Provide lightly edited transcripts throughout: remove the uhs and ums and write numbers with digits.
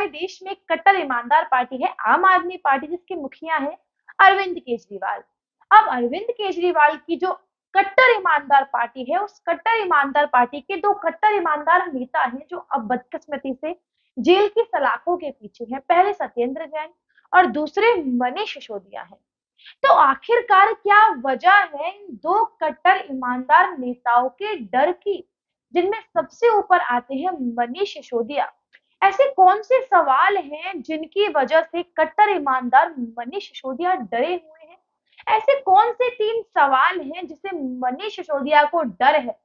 हमारे देश में एक कट्टर ईमानदार पार्टी है आम आदमी पार्टी, जिसके मुखिया है अरविंद केजरीवाल। अब अरविंद केजरीवाल की जो कट्टर ईमानदार पार्टी है, उस कट्टर ईमानदार पार्टी के दो कट्टर ईमानदार नेता हैं जो अब बदकिस्मती से जेल की सलाखों के पीछे हैं। पहले सत्येंद्र जैन और दूसरे मनीष सिसोदिया हैं। तो आखिरकार क्या वजह है इन दो कट्टर ईमानदार नेताओं के डर की, जिनमें सबसे ऊपर आते हैं मनीष सिसोदिया। ऐसे कौन से सवाल हैं जिनकी वजह से कट्टर ईमानदार मनीष सिसोदिया डरे हुए हैं? ऐसे कौन से तीन सवाल हैं जिसे मनीष सिसोदिया को डर है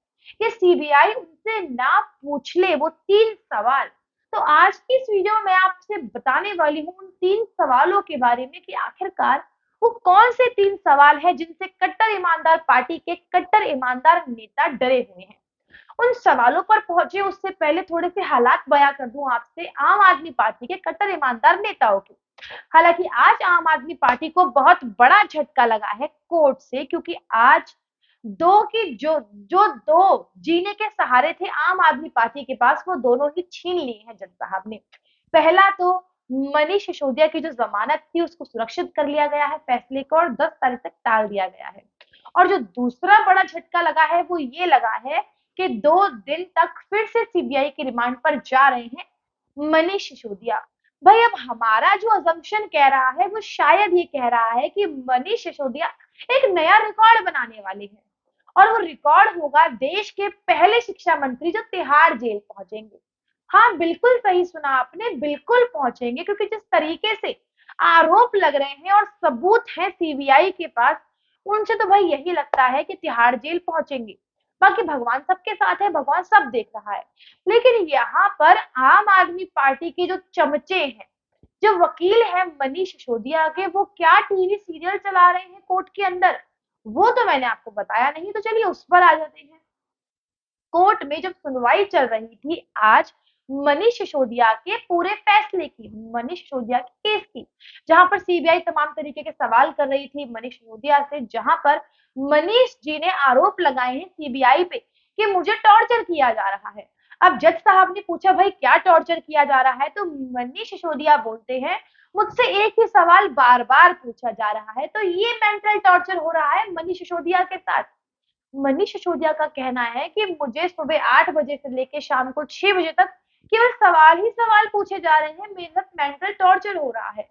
कि सीबीआई उनसे ना पूछ ले वो तीन सवाल? तो आज की इस वीडियो में मैं आपसे बताने वाली हूँ उन तीन सवालों के बारे में कि आखिरकार वो कौन से तीन सवाल है जिनसे कट्टर ईमानदार पार्टी के कट्टर ईमानदार नेता डरे हुए हैं। उन सवालों पर पहुंचे उससे पहले थोड़े से हालात बयां कर दूं आपसे आम आदमी पार्टी के कट्टर ईमानदार नेताओं के। हालांकि आज आम आदमी पार्टी को बहुत बड़ा झटका लगा है कोर्ट से, क्योंकि आज दो की जो दो जीने के सहारे थे आम आदमी पार्टी के पास, वो दोनों ही छीन लिए हैं जज साहब ने। पहला तो मनीष सिसोदिया की जो जमानत थी उसको सुरक्षित कर लिया गया है फैसले को, और 10 तारीख तक टाल दिया गया है। और जो दूसरा बड़ा झटका लगा है वो ये लगा है कि 2 दिन तक फिर से सीबीआई के रिमांड पर जा रहे हैं मनीष सिसोदिया। भाई अब हमारा जो अजम्पशन कह रहा है वो शायद ये कह रहा है कि मनीष सिसोदिया एक नया रिकॉर्ड बनाने वाले हैं, और वो रिकॉर्ड होगा देश के पहले शिक्षा मंत्री जो तिहाड़ जेल पहुंचेंगे। हाँ, बिल्कुल सही सुना आपने, बिल्कुल पहुंचेंगे, क्योंकि जिस तरीके से आरोप लग रहे हैं और सबूत हैं सीबीआई के पास, उनसे तो भाई यही लगता है कि तिहाड़ जेल पहुंचेंगे। बाकी भगवान सबके साथ है, भगवान सब देख रहा है। लेकिन यहाँ पर आम आदमी पार्टी के जो चमचे हैं, जो वकील है मनीष सिसोदिया के, वो क्या टीवी सीरियल चला रहे हैं कोर्ट के अंदर, वो तो मैंने आपको बताया नहीं। तो चलिए उस पर आ जाते हैं। कोर्ट में जब सुनवाई चल रही थी आज मनीष सिसोदिया के पूरे फैसले की, मनीष सिसोदिया के केस की, जहां पर सीबीआई तमाम तरीके के सवाल कर रही थी मनीष सिसोदिया से, जहां पर मनीष जी ने आरोप लगाए हैं सीबीआई पे कि मुझे टॉर्चर किया जा रहा है। अब जज साहब ने पूछा भाई क्या टॉर्चर किया जा रहा है, तो मनीष सिसोदिया बोलते हैं मुझसे एक ही सवाल बार बार पूछा जा रहा है। तो ये मेंटल टॉर्चर हो रहा है मनीष सिसोदिया के साथ। मनीष सिसोदिया का कहना है कि मुझे सुबह 8 बजे से लेकर शाम को 6 बजे तक केवल सवाल ही सवाल पूछे जा रहे हैं, मेरे साथ मेंटल टॉर्चर हो रहा है।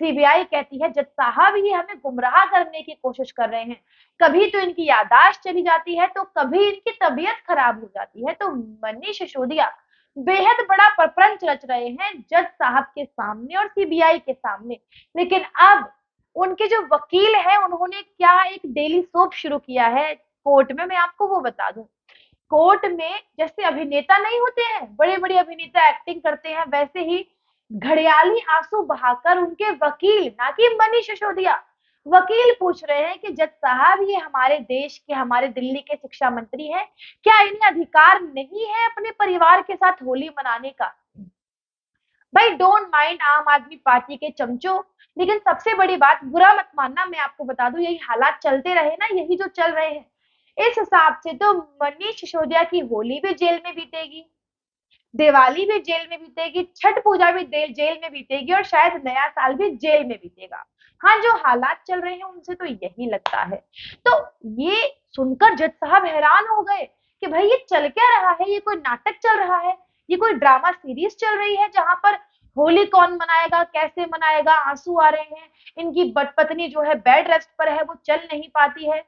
सीबीआई कहती है जज साहब ये हमें गुमराह करने की कोशिश कर रहे हैं, कभी तो इनकी याददाश्त चली जाती है तो कभी इनकी तबीयत खराब हो जाती है। तो मनीष सिसोदिया बेहद बड़ा प्रपंच रच रहे हैं जज साहब के सामने और सीबीआई के सामने। लेकिन अब उनके जो वकील हैं उन्होंने क्या एक डेली सोप शुरू किया है कोर्ट में, मैं आपको वो बता दूं। कोर्ट में जैसे अभिनेता नहीं होते हैं, बड़े बड़े अभिनेता एक्टिंग करते हैं, वैसे ही घड़ियाली आंसू बहाकर उनके वकील, ना कि मनीष सिसोदिया, वकील पूछ रहे हैं कि जज साहब ये हमारे देश के, हमारे दिल्ली के शिक्षा मंत्री हैं, क्या इन्हें अधिकार नहीं है अपने परिवार के साथ होली मनाने का? भाई डोंट माइंड आम आदमी पार्टी के चमचों, लेकिन सबसे बड़ी बात, बुरा मत मानना, मैं आपको बता दूं यही हालात चलते रहे ना, यही जो चल रहे हैं, इस हिसाब से तो मनीष सिसोदिया की होली भी जेल में बीतेगी, दिवाली भी जेल में बीतेगी, छठ पूजा भी जेल में बीतेगी, और शायद नया साल भी जेल में बीतेगा। हाँ, जो हालात चल रहे हैं उनसे तो यही लगता है। तो ये सुनकर जज साहब हैरान हो गए कि भाई ये चल क्या रहा है, ये कोई नाटक चल रहा है, ये कोई ड्रामा सीरीज चल रही है जहां पर होली कौन मनाएगा, कैसे मनाएगा, आंसू आ रहे हैं, इनकी पत्नी जो है बेड रेस्ट पर है, वो चल नहीं पाती है।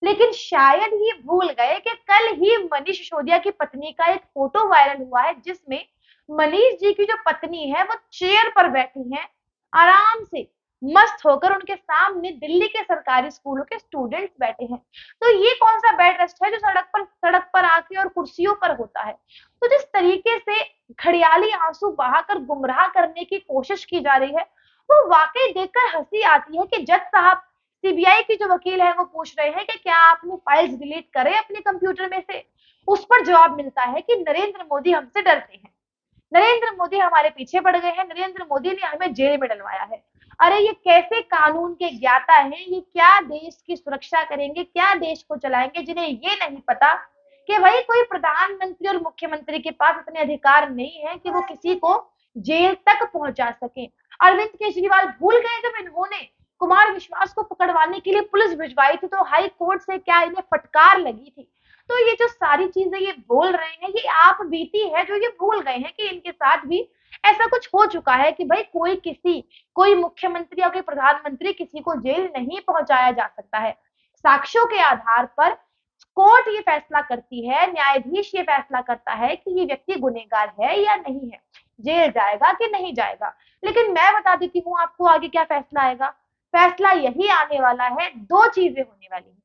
लेकिन शायद ही भूल गए कि कल ही मनीष सिसोदिया की पत्नी का एक फोटो वायरल हुआ है जिसमें मनीष जी की जो पत्नी है वो चेयर पर बैठी हैं, आराम से मस्त होकर, उनके सामने दिल्ली के सरकारी स्कूलों के स्टूडेंट्स बैठे हैं। तो ये कौन सा बेड रेस्ट है जो सड़क पर आके और कुर्सियों पर होता है? तो जिस तरीके से घड़ियाली आंसू बहाकर गुमराह करने की कोशिश की जा रही है, वो वाकई देखकर हंसी आती है कि जज साहब, सीबीआई के जो वकील है वो पूछ रहे हैं कि क्या आपने फाइल्स डिलीट करे अपने कंप्यूटर में से? उस पर जवाब मिलता है कि नरेंद्र मोदी हमसे डरते हैं, नरेंद्र मोदी हमारे पीछे पड़ गए हैं, नरेंद्र मोदी ने हमें जेल में डलवाया है। अरे ये कैसे कानून के ज्ञाता हैं, ये क्या देश की सुरक्षा करेंगे, क्या देश को चलाएंगे, जिन्हें ये नहीं पता कि भाई कोई प्रधानमंत्री और मुख्यमंत्री के पास इतने अधिकार नहीं है कि वो किसी को जेल तक पहुंचा सके। अरविंद केजरीवाल भूल गए जब इन्होंने कुमार विश्वास को पकड़वाने के लिए पुलिस भिजवाई थी तो हाई कोर्ट से क्या इन्हें फटकार लगी थी। तो ये जो सारी चीजें ये बोल रहे हैं ये आप बीती है जो ये भूल गए हैं कि इनके साथ भी ऐसा कुछ हो चुका है कि भाई कोई मुख्यमंत्री या कोई प्रधानमंत्री किसी को जेल नहीं पहुंचाया जा सकता है। साक्ष्यों के आधार पर कोर्ट ये फैसला करती है, न्यायाधीश ये फैसला करता है कि ये व्यक्ति गुनहगार है या नहीं है, जेल जाएगा कि नहीं जाएगा। लेकिन मैं बता देती हूँ आपको आगे क्या फैसला आएगा। फैसला यही आने वाला है, दो चीजें होने वाली है।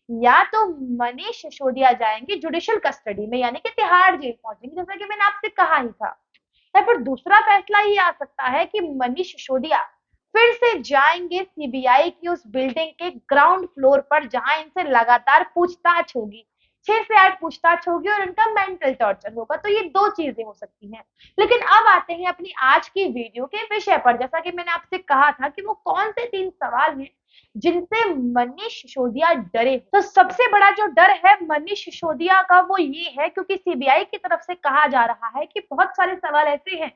या तो मनीष सिसोदिया जाएंगे जुडिशियल कस्टडी में यानी कि तिहाड़ जेल पहुंचेंगे जैसा कि मैंने आपसे कहा ही था। या फिर दूसरा फैसला ये आ सकता है कि मनीष सिसोदिया फिर से जाएंगे सीबीआई की उस बिल्डिंग के ग्राउंड फ्लोर पर जहां इनसे लगातार पूछताछ होगी, 6 से 8 पूछताछ होगी और इनका मेंटल टॉर्चर होगा। तो ये दो चीजें हो सकती हैं। लेकिन अब आते हैं अपनी आज की वीडियो के विषय पर। जैसा कि मैंने आपसे कहा था कि वो कौन से 3 सवाल हैं जिनसे मनीष सिसोदिया डरे। तो सबसे बड़ा जो डर है मनीष सिसोदिया का वो ये है क्योंकि सीबीआई की तरफ से कहा जा रहा है कि बहुत सारे सवाल ऐसे हैं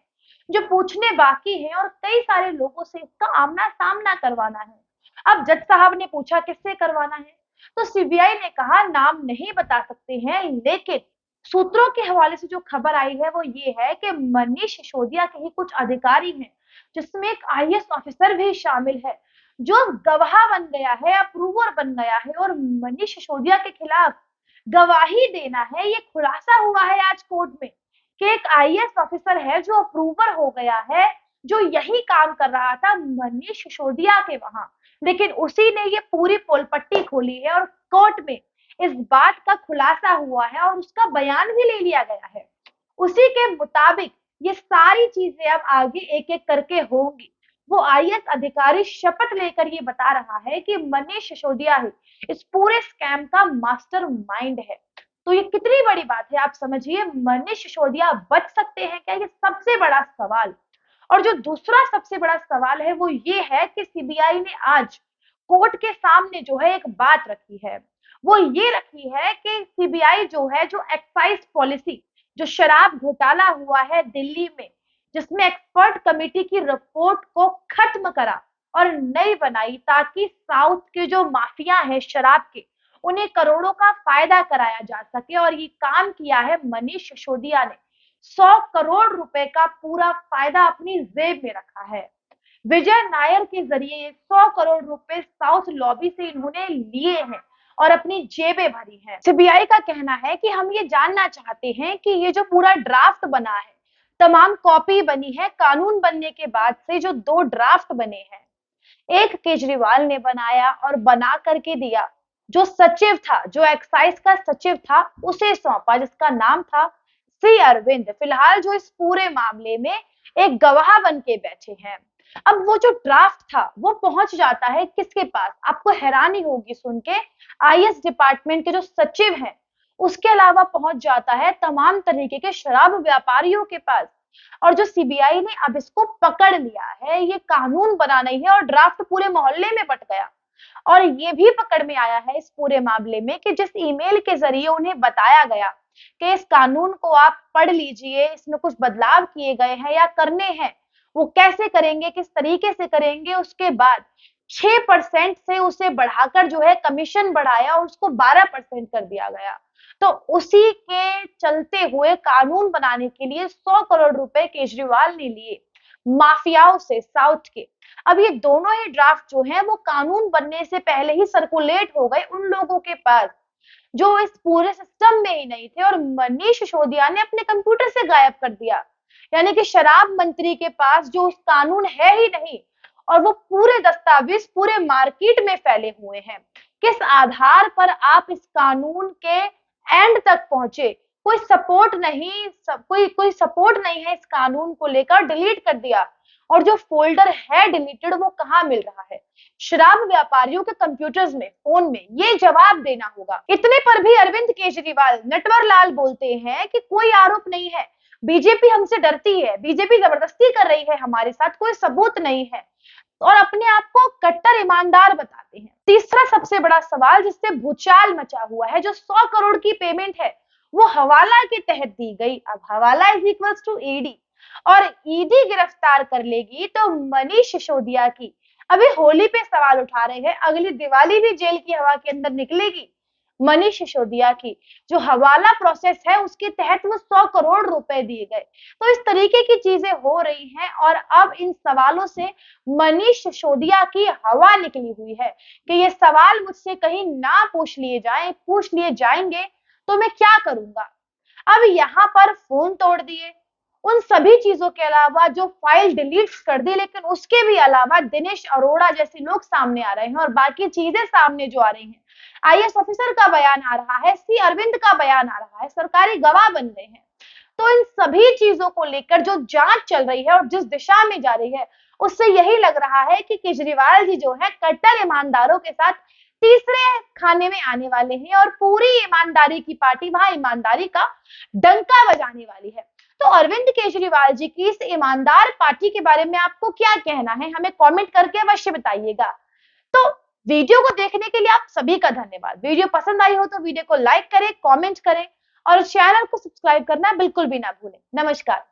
जो पूछने बाकी हैं और कई सारे लोगों से इसका आमना सामना करवाना है। अब जज साहब ने पूछा किससे करवाना है तो सीबीआई ने कहा नाम नहीं बता सकते हैं, लेकिन सूत्रों के हवाले से जो खबर आई है वो ये है कि मनीष सिसोदिया के ही कुछ अधिकारी हैं जिसमें एक आईएएस ऑफिसर भी शामिल है जो गवाह बन गया है, अप्रूवर बन गया है और मनीष सिसोदिया के खिलाफ गवाही देना है। ये खुलासा हुआ है आज कोर्ट में कि एक आईएएस ऑफिसर है जो अप्रूवर हो गया है, जो यही काम कर रहा था मनीष सिसोदिया के वहां, लेकिन उसी ने ये पूरी पोलपट्टी खोली है और कोर्ट में इस बात का खुलासा हुआ है और उसका बयान भी ले लिया गया है। उसी के मुताबिक ये सारी चीजें अब आगे एक एक करके होंगी। वो आईएएस अधिकारी शपथ लेकर ये बता रहा है कि मनीष सिसोदिया ही इस पूरे स्कैम का मास्टर माइंड है। तो ये कितनी बड़ी बात है आप समझिए। मनीष सिसोदिया बच सकते हैं क्या, ये सबसे बड़ा सवाल। और जो दूसरा सबसे बड़ा सवाल है वो ये है कि सीबीआई ने आज कोर्ट के सामने जो है एक बात रखी है, वो ये रखी है कि सीबीआई जो है जो एक्साइज पॉलिसी, जो शराब घोटाला हुआ है दिल्ली में जिसमें एक्सपर्ट कमेटी की रिपोर्ट को खत्म करा और नई बनाई ताकि साउथ के जो माफिया है शराब के उन्हें करोड़ों का फायदा कराया जा सके। और ये काम किया है मनीष सिसोदिया ने। 100 करोड़ रुपए का पूरा फायदा अपनी जेब में रखा है। विजय नायर के जरिए ये 100 करोड़ रुपए साउथ लॉबी से इन्होंने लिए हैं और अपनी जेबें भरी हैं। सीबीआई का कहना है कि हम ये जानना चाहते हैं कि ये जो पूरा ड्राफ्ट बना है, तमाम कॉपी बनी है, कानून बनने के बाद से जो 2 ड्राफ्ट बने हैं, एक केजरीवाल ने बनाया और बना करके दिया, जो सचिव था, जो एक्साइज का सचिव था उसे सौंपा जिसका नाम था सी अरविंद। फिलहाल जो इस पूरे मामले में एक गवाह बन के बैठे हैं। अब वो जो ड्राफ्ट था वो पहुंच जाता है किसके पास, आपको हैरानी होगी सुन के, आईएएस डिपार्टमेंट के जो सचिव हैं उसके अलावा पहुंच जाता है तमाम तरीके के शराब व्यापारियों के पास। और जो सीबीआई ने अब इसको पकड़ लिया है, ये कानून बना नहीं है और ड्राफ्ट पूरे मोहल्ले में बट गया। और ये भी पकड़ में आया है इस पूरे मामले में कि जिस ईमेल के जरिए उन्हें बताया गया कि इस कानून को आप पढ़ लीजिए, इसमें कुछ बदलाव किए गए हैं या करने हैं, वो कैसे करेंगे, किस तरीके से करेंगे, उसके बाद 6% से उसे बढ़ाकर जो है कमीशन बढ़ाया और उसको 12% कर दिया गया। तो उसी के चलते हुए कानून बनाने के लिए 100 करोड़ रुपए केजरीवाल ने लिए माफियाओं से साउथ के। अब ये दोनों ही ड्राफ्ट जो हैं वो कानून बनने से पहले ही सर्कुलेट हो गए उन लोगों के पास जो इस पूरे सिस्टम में ही नहीं थे और मनीष सिसोदिया ने अपने कंप्यूटर से गायब कर दिया। यानी कि शराब मंत्री के पास जो उस कानून है ही नहीं और वो पूरे दस्तावेज पूरे मार्केट में फैले हुए हैं। किस आधार पर आप इस कानून के एंड तक पहुंचे, कोई सपोर्ट नहीं, कोई सपोर्ट नहीं है इस कानून को लेकर, डिलीट कर दिया। और जो फोल्डर है डिलीटेड वो कहाँ मिल रहा है, शराब व्यापारियों के कंप्यूटर्स में, फोन में, ये जवाब देना होगा। इतने पर भी अरविंद केजरीवाल नटवर लाल बोलते हैं कि कोई आरोप नहीं है, बीजेपी हमसे डरती है, बीजेपी जबरदस्ती कर रही है हमारे साथ, कोई सबूत नहीं है, और अपने आप को कट्टर ईमानदार बताते हैं। तीसरा सबसे बड़ा सवाल जिससे भूचाल मचा हुआ है, जो 100 करोड़ की पेमेंट है वो हवाला के तहत दी गई। अब हवाला इज इक्वल्स टू ईडी। और ईडी गिरफ्तार कर लेगी तो मनीष सिसोदिया की, अभी होली पे सवाल उठा रहे हैं, अगली दिवाली भी जेल की हवा के अंदर निकलेगी। मनीष सिसोदिया की जो हवाला प्रोसेस है उसके तहत वो 100 करोड़ रुपए दिए गए। तो इस तरीके की चीजें हो रही हैं और अब इन सवालों से मनीष सिसोदिया की हवा निकली हुई है कि ये सवाल मुझसे कहीं ना पूछ लिए जाएंगे तो मैं क्या करूंगा। अब यहाँ पर फोन तोड़ दिए, उन सभी चीजों के अलावा जो फाइल डिलीट कर दी, लेकिन उसके भी अलावा दिनेश अरोड़ा जैसे लोग सामने आ रहे हैं और बाकी चीजें सामने जो आ रही हैं, आईएएस ऑफिसर का बयान आ रहा है, सी अरविंद का बयान आ रहा है, सरकारी गवाह बन गए हैं। तो इन सभी चीजों को लेकर जो जांच चल रही है और जिस दिशा में जा रही है, उससे यही लग रहा है कि केजरीवाल जी जो है कट्टर ईमानदारों के साथ तीसरे खाने में आने वाले हैं और पूरी ईमानदारी की पार्टी वहां ईमानदारी का डंका बजाने वाली है। तो अरविंद केजरीवाल जी की इस ईमानदार पार्टी के बारे में आपको क्या कहना है, हमें कमेंट करके अवश्य बताइएगा। तो वीडियो को देखने के लिए आप सभी का धन्यवाद। वीडियो पसंद आई हो तो वीडियो को लाइक करें, कमेंट करें और चैनल को सब्सक्राइब करना बिल्कुल भी ना भूलें। नमस्कार।